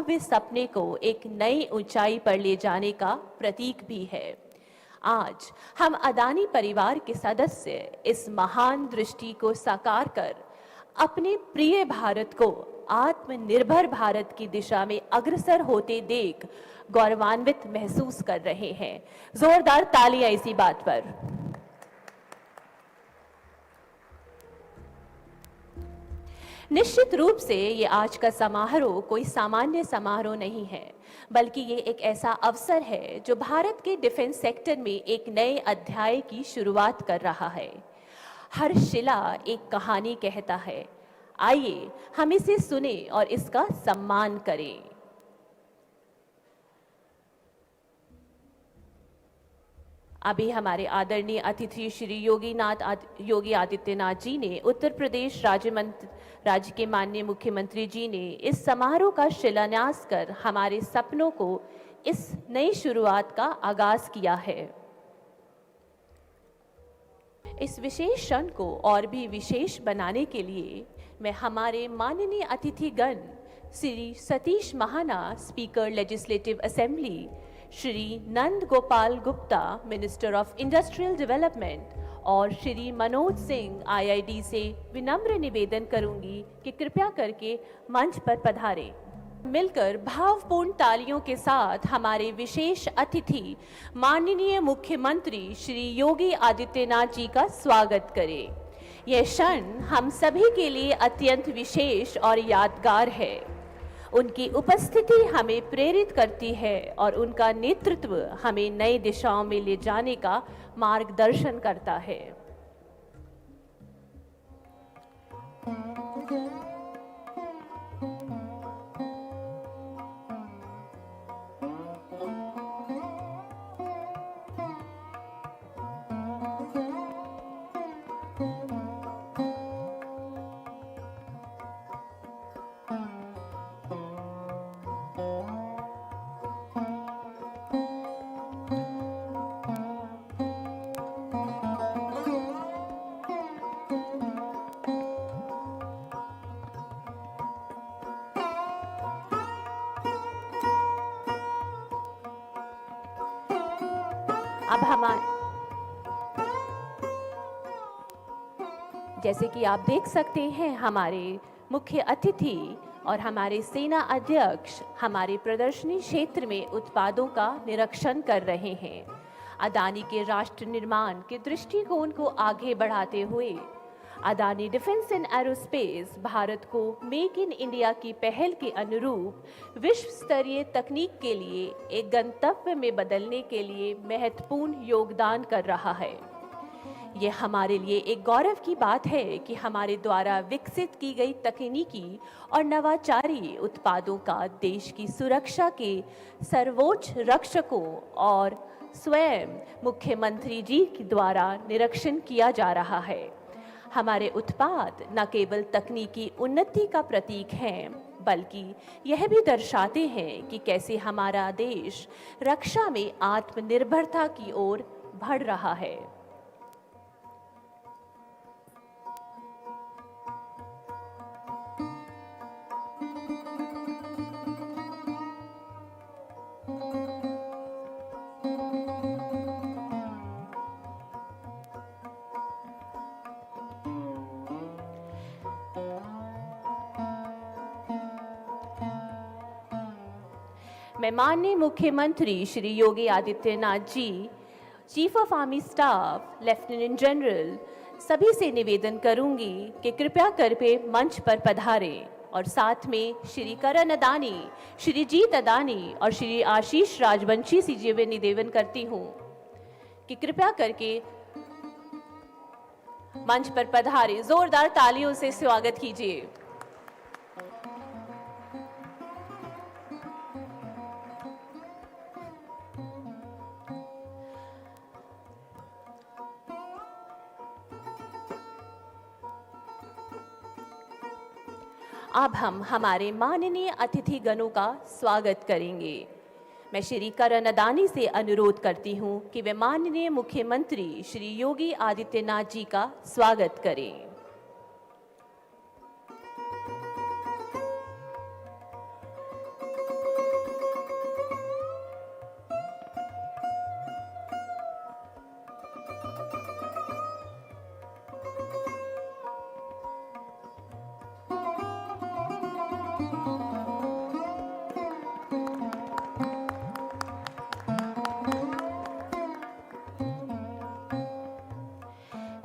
भव्य सपने को एक नई ऊंचाई पर ले जाने का प्रतीक भी है। आज हम अदानी परिवार के सदस्य इस महान दृष्टि को साकार कर अपने प्रिय भारत को आत्मनिर्भर भारत की दिशा में अग्रसर होते देख गौरवान्वित महसूस कर रहे हैं। जोरदार तालियां इसी बात पर। निश्चित रूप से ये आज का समारोह कोई सामान्य समारोह नहीं है, बल्कि ये एक ऐसा अवसर है जो भारत के डिफेंस सेक्टर में एक नए अध्याय की शुरुआत कर रहा है। हर शिला एक कहानी कहता है। आइए हम इसे सुने और इसका सम्मान करें। अभी हमारे आदरणीय अतिथि श्री योगी आदित्यनाथ जी ने, उत्तर प्रदेश राज्य के माननीय मुख्यमंत्री जी ने इस समारोह का शिलान्यास कर हमारे सपनों को इस नई शुरुआत का आगाज किया है। इस विशेष क्षण को और भी विशेष बनाने के लिए मैं हमारे माननीय अतिथिगण Shri Satish Mahana, speaker legislative assembly, Shri Nand Gopal Gupta, minister of industrial development, और श्री मनोज सिंह IID से विनम्र निवेदन करूंगी कि कृपया करके मंच पर पधारें। मिलकर भावपूर्ण तालियों के साथ हमारे विशेष अतिथि माननीय मुख्यमंत्री श्री योगी आदित्यनाथ जी का स्वागत करें। यह क्षण हम सभी के लिए अत्यंत विशेष और यादगार है। उनकी उपस्थिति हमें प्रेरित करती है और उनका नेतृत्व हमें नई दिशाओं में ले जाने का मार्गदर्शन करता है। अब जैसे कि आप देख सकते हैं, हमारे मुख्य अतिथि और हमारे सेना अध्यक्ष हमारे प्रदर्शनी क्षेत्र में उत्पादों का निरीक्षण कर रहे हैं। अदानी के राष्ट्र निर्माण के दृष्टिकोण को आगे बढ़ाते हुए Adani defence and aerospace Bharat को मेक इन इंडिया की पहल के अनुरूप विश्व स्तरीय तकनीक के लिए एक गंतव्य में बदलने के लिए महत्वपूर्ण योगदान कर रहा है। यह हमारे लिए एक गौरव की बात है कि हमारे द्वारा विकसित की गई तकनीकी और नवाचारी उत्पादों का देश की सुरक्षा के सर्वोच्च रक्षकों और स्वयं मुख्यमंत्री जी के द्वारा निरीक्षण किया जा रहा है। हमारे उत्पाद न केवल तकनीकी उन्नति का प्रतीक हैं, बल्कि यह भी दर्शाते हैं कि कैसे हमारा देश रक्षा में आत्मनिर्भरता की ओर बढ़ रहा है। मैं माननीय मुख्यमंत्री Shri Yogi Adityanath ji, chief of army staff lieutenant general सभी से निवेदन करूंगी कि कृपया करके मंच पर पधारें और साथ में श्री करण अदानी, श्री जीत अदानी और श्री आशीष राजवंशी से मैं निवेदन करती हूं कि कृपया करके मंच पर पधारें। जोरदार तालियों से स्वागत कीजिए। अब हम हमारे माननीय अतिथिगणों का स्वागत करेंगे। मैं श्री करण अदानी से अनुरोध करती हूं कि वे माननीय मुख्यमंत्री श्री योगी आदित्यनाथ जी का स्वागत करें।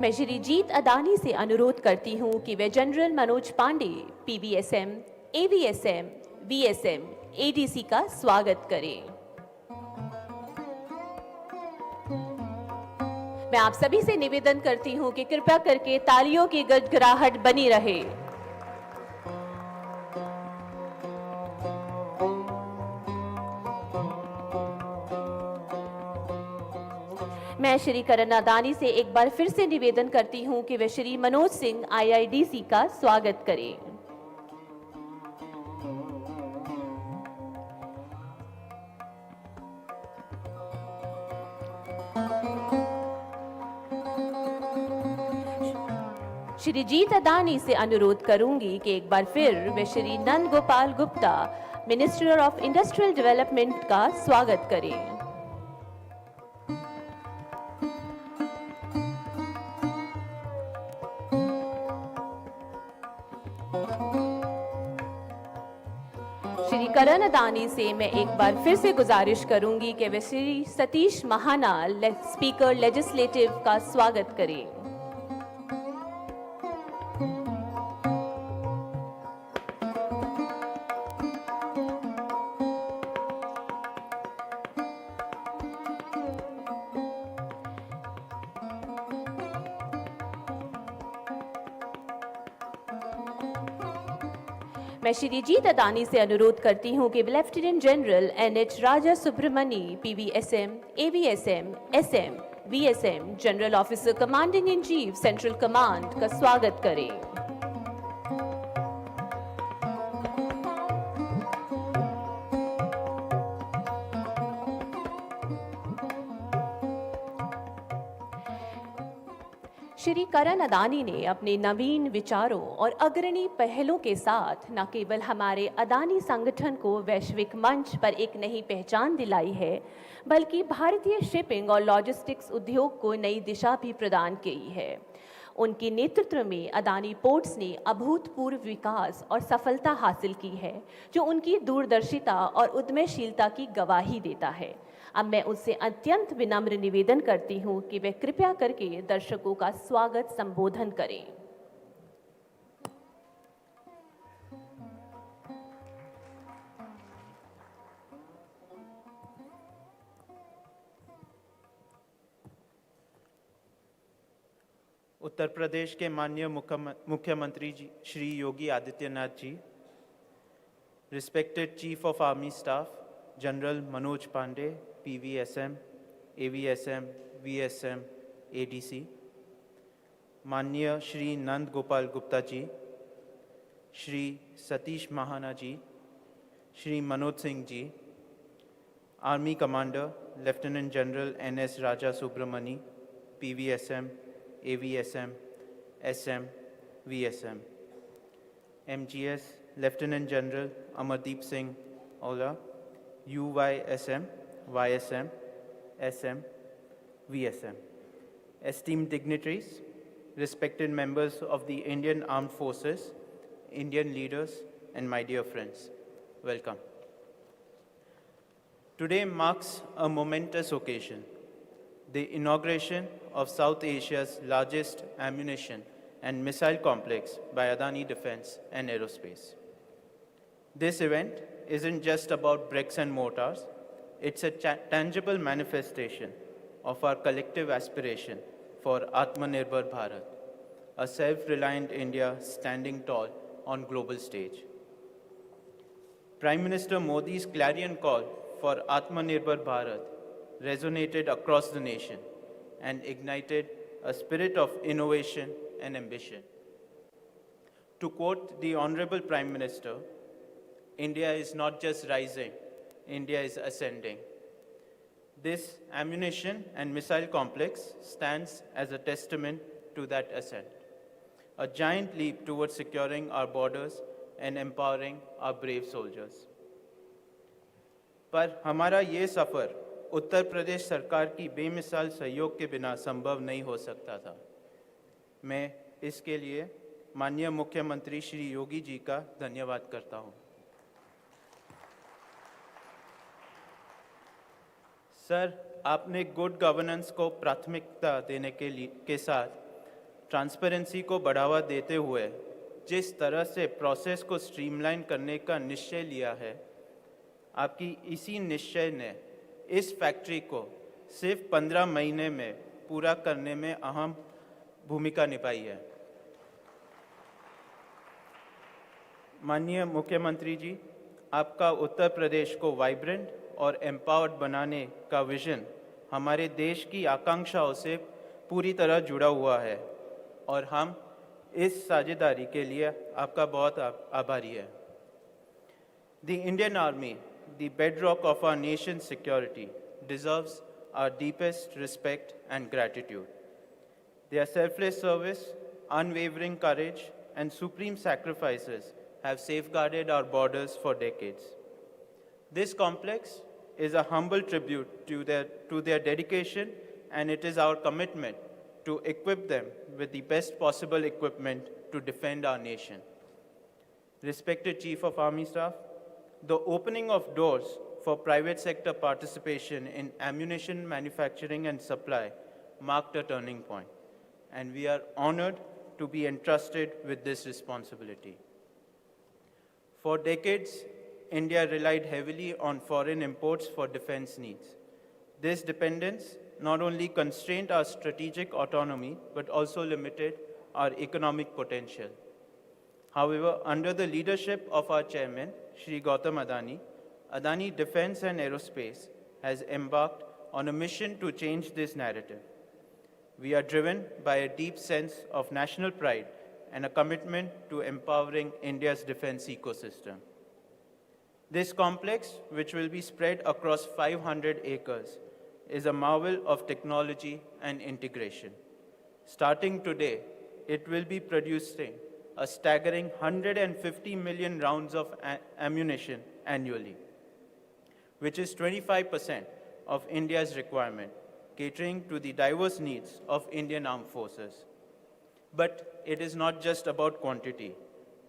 मैं श्री जीत अदानी से अनुरोध करती हूँ कि वे general Manoj Pande, PVSM, AVSM, VSM, ADC का स्वागत करें। मैं आप सभी से निवेदन करती हूँ कि कृपया करके तालियों की गड़गड़ाहट बनी रहे। मैं श्री करण अदानी से एक बार फिर से निवेदन करती हूं कि वे श्री मनोज सिंह आईआईडीसी का स्वागत करें। श्री जीत अदानी से अनुरोध करूंगी कि एक बार फिर वे Shri Nand Gopal Gupta, minister of industrial development का स्वागत करें। श्री करण अदानी से मैं एक बार फिर से गुजारिश करूंगी कि वे श्री सतीश महाना, स्पीकर लेजिस्लेटिव का स्वागत करें। मैं श्री जीत अदानी से अनुरोध करती हूं कि lieutenant general NH Raja Subramani, PVSM, AVSM, SM, VSM, general officer commanding in chief, central command का स्वागत करें। श्री करण अदानी ने अपने नवीन विचारों और अग्रणी पहलों के साथ न केवल हमारे अदानी संगठन को वैश्विक मंच पर एक नई पहचान दिलाई है, बल्कि भारतीय शिपिंग और लॉजिस्टिक्स उद्योग को नई दिशा भी प्रदान की है। उनके नेतृत्व में अदानी पोर्ट्स ने अभूतपूर्व विकास और सफलता हासिल की है, जो उनकी दूरदर्शिता और उद्यमशीलता की गवाही देता है। अब मैं उससे अत्यंत विनम्र निवेदन करती हूं कि वे कृपया करके दर्शकों का स्वागत संबोधन करें। उत्तर प्रदेश के माननीय मुख्यमंत्री ji Shri Yogi Adityanath ji, respected chief of army staff general Manoj Pande, PVSM, AVSM, VSM, ADC, माननीय Shri Nand Gopal Gupta ji, Shri Satish Mahana ji, Shri Manoj Singh ji, army commander lieutenant general NS Raja Subramani, PVSM, AVSM, SM, VSM, MGS lieutenant general Amardeep Singh Aula, UYSM, YSM, SM, VSM, esteemed dignitaries, respected members of the Indian Armed Forces, Indian leaders, and my dear friends, welcome. Today marks a momentous occasion, the inauguration of South Asia's largest ammunition and missile complex by Adani Defence and Aerospace. This event isn't just about bricks and mortars, it's a tangible manifestation of our collective aspiration for Atmanirbhar Bharat, a self-reliant India standing tall on global stage. Prime Minister Modi's clarion call for Atmanirbhar Bharat resonated across the nation and ignited a spirit of innovation and ambition. To quote the Honorable Prime Minister, India is not just rising, India is ascending. This ammunition and missile complex stands as a testament to that ascent, a giant leap towards securing our borders and empowering our brave soldiers. पर हमारा ये सफ़र उत्तर प्रदेश सरकार की बेमिसाल सहयोग के बिना संभव नहीं हो सकता था। मैं इसके लिए माननीय मुख्यमंत्री श्री योगी जी का धन्यवाद करता हूँ। सर, आपने गुड गवर्नेंस को प्राथमिकता देने के साथ ट्रांसपेरेंसी को बढ़ावा देते हुए जिस तरह से प्रोसेस को स्ट्रीमलाइन करने का निश्चय लिया है, आपकी इसी निश्चय ने इस फैक्ट्री को सिर्फ 15 महीने में पूरा करने में अहम भूमिका निभाई है। माननीय मुख्यमंत्री जी, आपका उत्तर प्रदेश को वाइब्रेंट और एम्पावर्ड बनाने का विजन हमारे देश की आकांक्षाओं से पूरी तरह जुड़ा हुआ है और हम इस साझेदारी के लिए आपका बहुत आभारी है। The Indian Army, the bedrock of our nation's security, deserves our deepest respect and gratitude. Their selfless service, unwavering courage, and supreme sacrifices have safeguarded our borders for decades. This complex is a humble tribute to their dedication, and it is our commitment to equip them with the best possible equipment to defend our nation. Respected Chief of Army Staff, the opening of doors for private sector participation in ammunition manufacturing and supply marked a turning point, and we are honored to be entrusted with this responsibility. For decades, India relied heavily on foreign imports for defense needs. This dependence not only constrained our strategic autonomy, but also limited our economic potential. However, under the leadership of our chairman, Shri Gautam Adani, Adani Defence and Aerospace has embarked on a mission to change this narrative. We are driven by a deep sense of national pride and a commitment to empowering India's defense ecosystem. This complex, which will be spread across 500 acres, is a marvel of technology and integration. Starting today, it will be producing a staggering 150 million rounds of ammunition annually, which is 25% of India's requirement, catering to the diverse needs of Indian armed forces. But it is not just about quantity.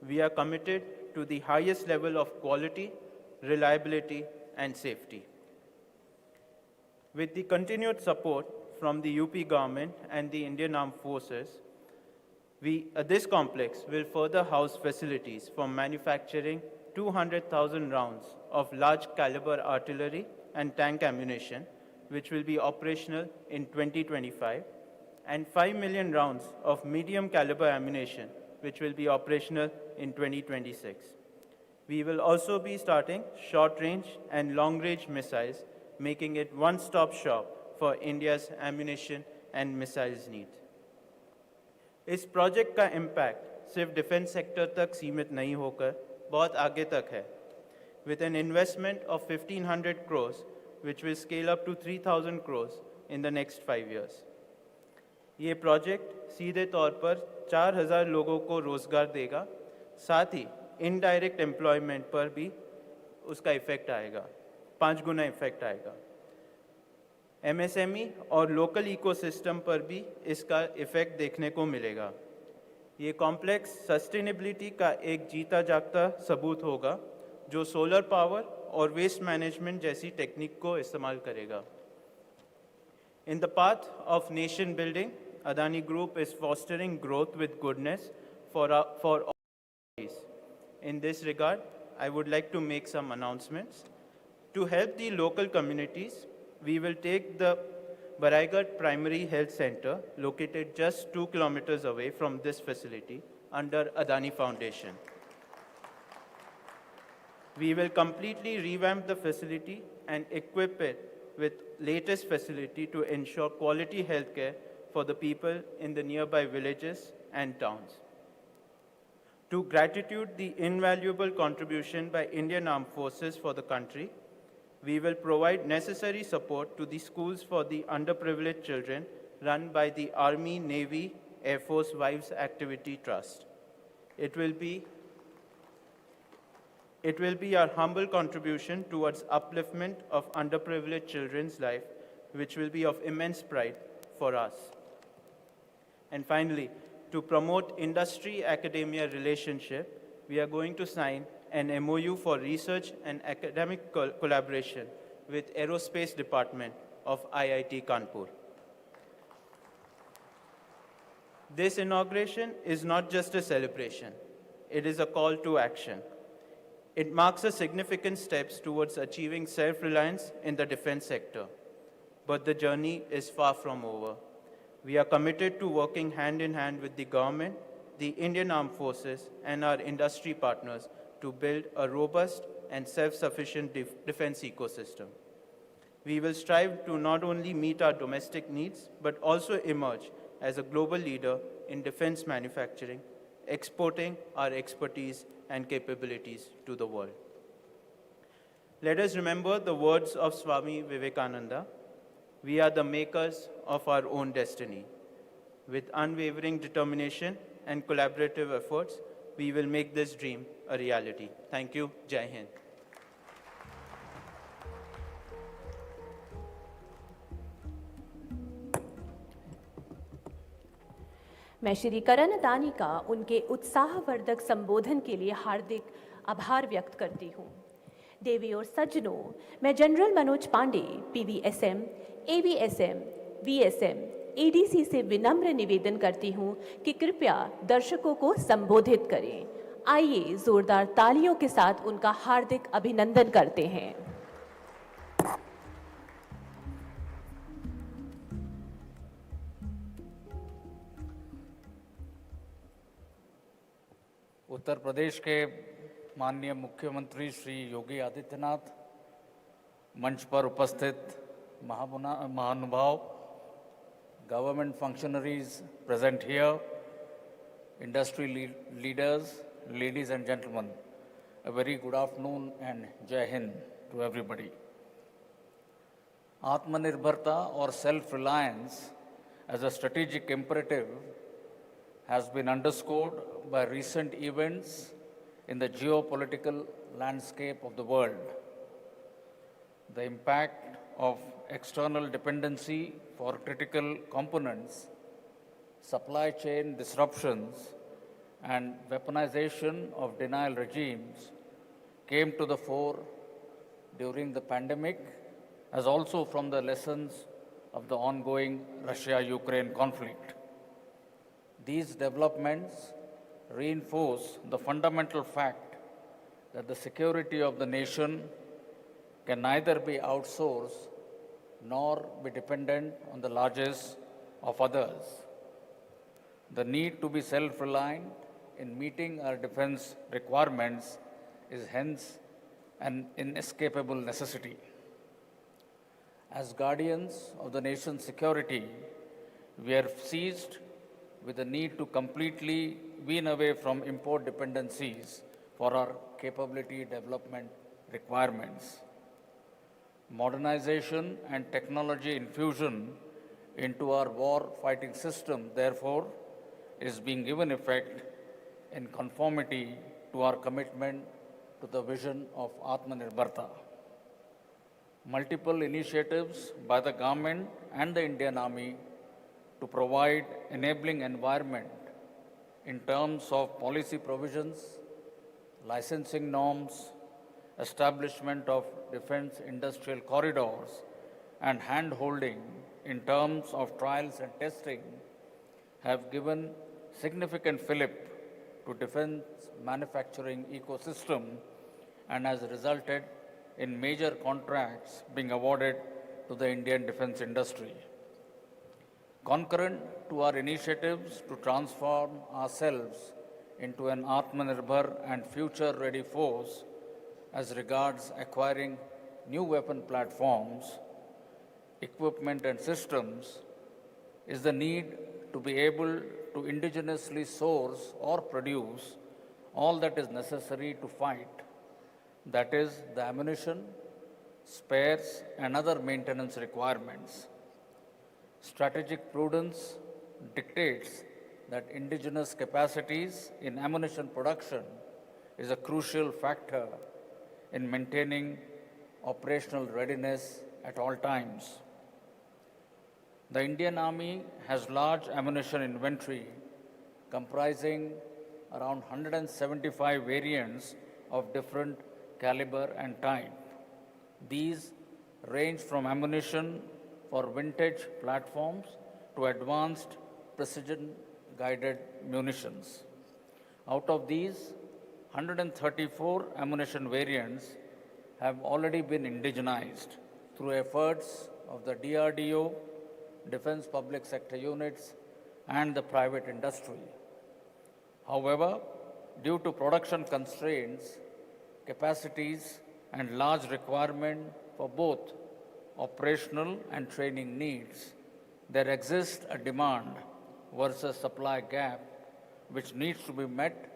We are committed to the highest level of quality, reliability, and safety. With the continued support from the UP government and the Indian Armed Forces, this complex will further house facilities for manufacturing 200,000 rounds of large caliber artillery and tank ammunition, which will be operational in 2025, and 5 million rounds of medium caliber ammunition, which will be operational in 2026. We will also be starting short-range and long-range missiles, making it one-stop shop for India's ammunition and missiles needs. इस project का impact सिर्फ defence sector तक सीमित नहीं होकर बहुत आगे तक है. With an investment of 1,500 crores, which will scale up to 3,000 crores in the next 5 years. ये प्रोजेक्ट सीधे तौर पर 4,000 लोगों को रोजगार देगा, साथ ही इनडायरेक्ट एम्प्लॉयमेंट पर भी उसका इफेक्ट आएगा, 5 गुना इफेक्ट आएगा. एमएसएमई और लोकल इकोसिस्टम पर भी इसका इफेक्ट देखने को मिलेगा. ये कॉम्प्लेक्स सस्टेनेबिलिटी का एक जीता जागता सबूत होगा, जो सोलर पावर और वेस्ट मैनेजमेंट जैसी टेक्निक को इस्तेमाल करेगा. In the path of nation building, Adani Group is fostering growth with goodness for all parties. In this regard, I would like to make some announcements. To help the local communities, we will take the Baraigarh Primary Health Center, located just 2 kilometers away from this facility, under Adani Foundation. We will completely revamp the facility and equip it with latest facility to ensure quality healthcare for the people in the nearby villages and towns. To gratitude the invaluable contribution by Indian Armed Forces for the country, we will provide necessary support to the schools for the underprivileged children run by the Army, Navy, Air Force Wives Activity Trust. It will be our humble contribution towards upliftment of underprivileged children's life, which will be of immense pride for us. And finally, to promote industry-academia relationship, we are going to sign an MOU for research and academic collaboration with Aerospace Department of IIT Kanpur. This inauguration is not just a celebration, it is a call to action. It marks a significant steps towards achieving self-reliance in the defense sector. But the journey is far from over. We are committed to working hand in hand with the government, the Indian Armed Forces, and our industry partners to build a robust and self-sufficient defense ecosystem. We will strive to not only meet our domestic needs, but also emerge as a global leader in defense manufacturing, exporting our expertise and capabilities to the world. Let us remember the words of Swami Vivekananda. We are the makers of our own destiny. With unwavering determination and collaborative efforts, we will make this dream a reality. Thank you. Jai Hind. मैं श्री करण अदानी का उनके उत्साहवर्धक संबोधन के लिए हार्दिक आभार व्यक्त करती हूँ। देवी और सज्जनों, मैं general Manoj Pande, PVSM, AVSM, VSM, ADC से विनम्र निवेदन करती हूँ कि कृपया दर्शकों को संबोधित करें। आइए जोरदार तालियों के साथ उनका हार्दिक अभिनंदन करते हैं। उत्तर प्रदेश के माननीय मुख्यमंत्री श्री योगी आदित्यनाथ, मंच पर उपस्थित महानुभाव, government functionaries present here, industry leaders, ladies and gentlemen, a very good afternoon and Jai Hind to everybody. Atmanirbharta or self-reliance as a strategic imperative has been underscored by recent events in the geopolitical landscape of the world. The impact of external dependency for critical components, supply chain disruptions, and weaponization of denial regimes came to the fore during the pandemic, as also from the lessons of the ongoing Russia-Ukraine conflict. These developments reinforce the fundamental fact that the security of the nation can neither be outsourced nor be dependent on the largesse of others. The need to be self-reliant in meeting our defense requirements is hence an inescapable necessity. As guardians of the nation's security, we are seized with the need to completely wean away from import dependencies for our capability development requirements. Modernization and technology infusion into our war-fighting system, therefore, is being given effect in conformity to our commitment to the vision of Atmanirbharta. Multiple initiatives by the government and the Indian Army to provide enabling environment in terms of policy provisions, licensing norms, establishment of defense industrial corridors, and hand-holding in terms of trials and testing have given significant fillip to defense manufacturing ecosystem and has resulted in major contracts being awarded to the Indian defense industry. Concurrent to our initiatives to transform ourselves into an Atmanirbhar and future-ready force as regards acquiring new weapon platforms, equipment and systems, is the need to be able to indigenously source or produce all that is necessary to fight, that is, the ammunition, spares, and other maintenance requirements. Strategic prudence dictates that indigenous capacities in ammunition production is a crucial factor in maintaining operational readiness at all times. The Indian Army has large ammunition inventory comprising around 175 variants of different caliber and type. These range from ammunition for vintage platforms to advanced precision guided munitions. Out of these, 134 ammunition variants have already been indigenized through efforts of the DRDO, Defense Public Sector Units, and the private industry. However, due to production constraints, capacities, and large requirement for both operational and training needs, there exists a demand versus supply gap which needs to be met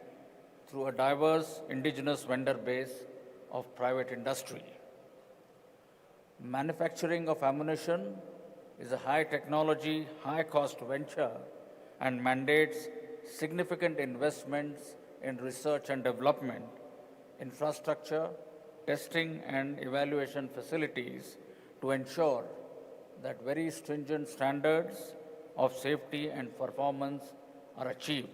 through a diverse indigenous vendor base of private industry. Manufacturing of ammunition is a high technology, high cost venture and mandates significant investments in research and development, infrastructure, testing and evaluation facilities to ensure that very stringent standards of safety and performance are achieved.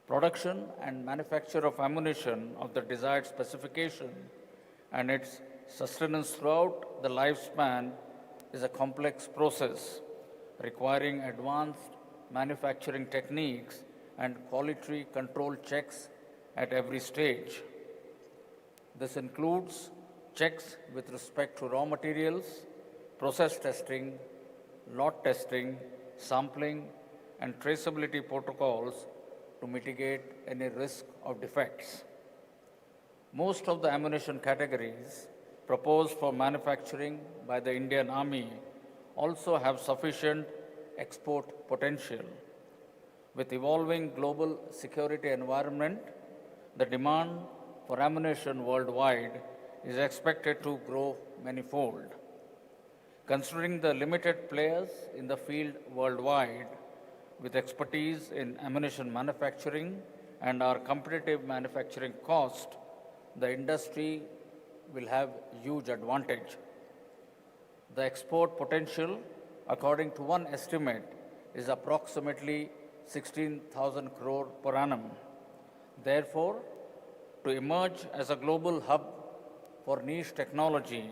Production and manufacture of ammunition of the desired specification and its sustenance throughout the lifespan is a complex process requiring advanced manufacturing techniques and quality control checks at every stage. This includes checks with respect to raw materials, process testing, lot testing, sampling, and traceability protocols to mitigate any risk of defects. Most of the ammunition categories proposed for manufacturing by the Indian Army also have sufficient export potential. With evolving global security environment, the demand for ammunition worldwide is expected to grow manifold. Considering the limited players in the field worldwide with expertise in ammunition manufacturing and our competitive manufacturing cost, the industry will have huge advantage. The export potential, according to one estimate, is approximately 16,000 crore per annum. Therefore, to emerge as a global hub for niche technology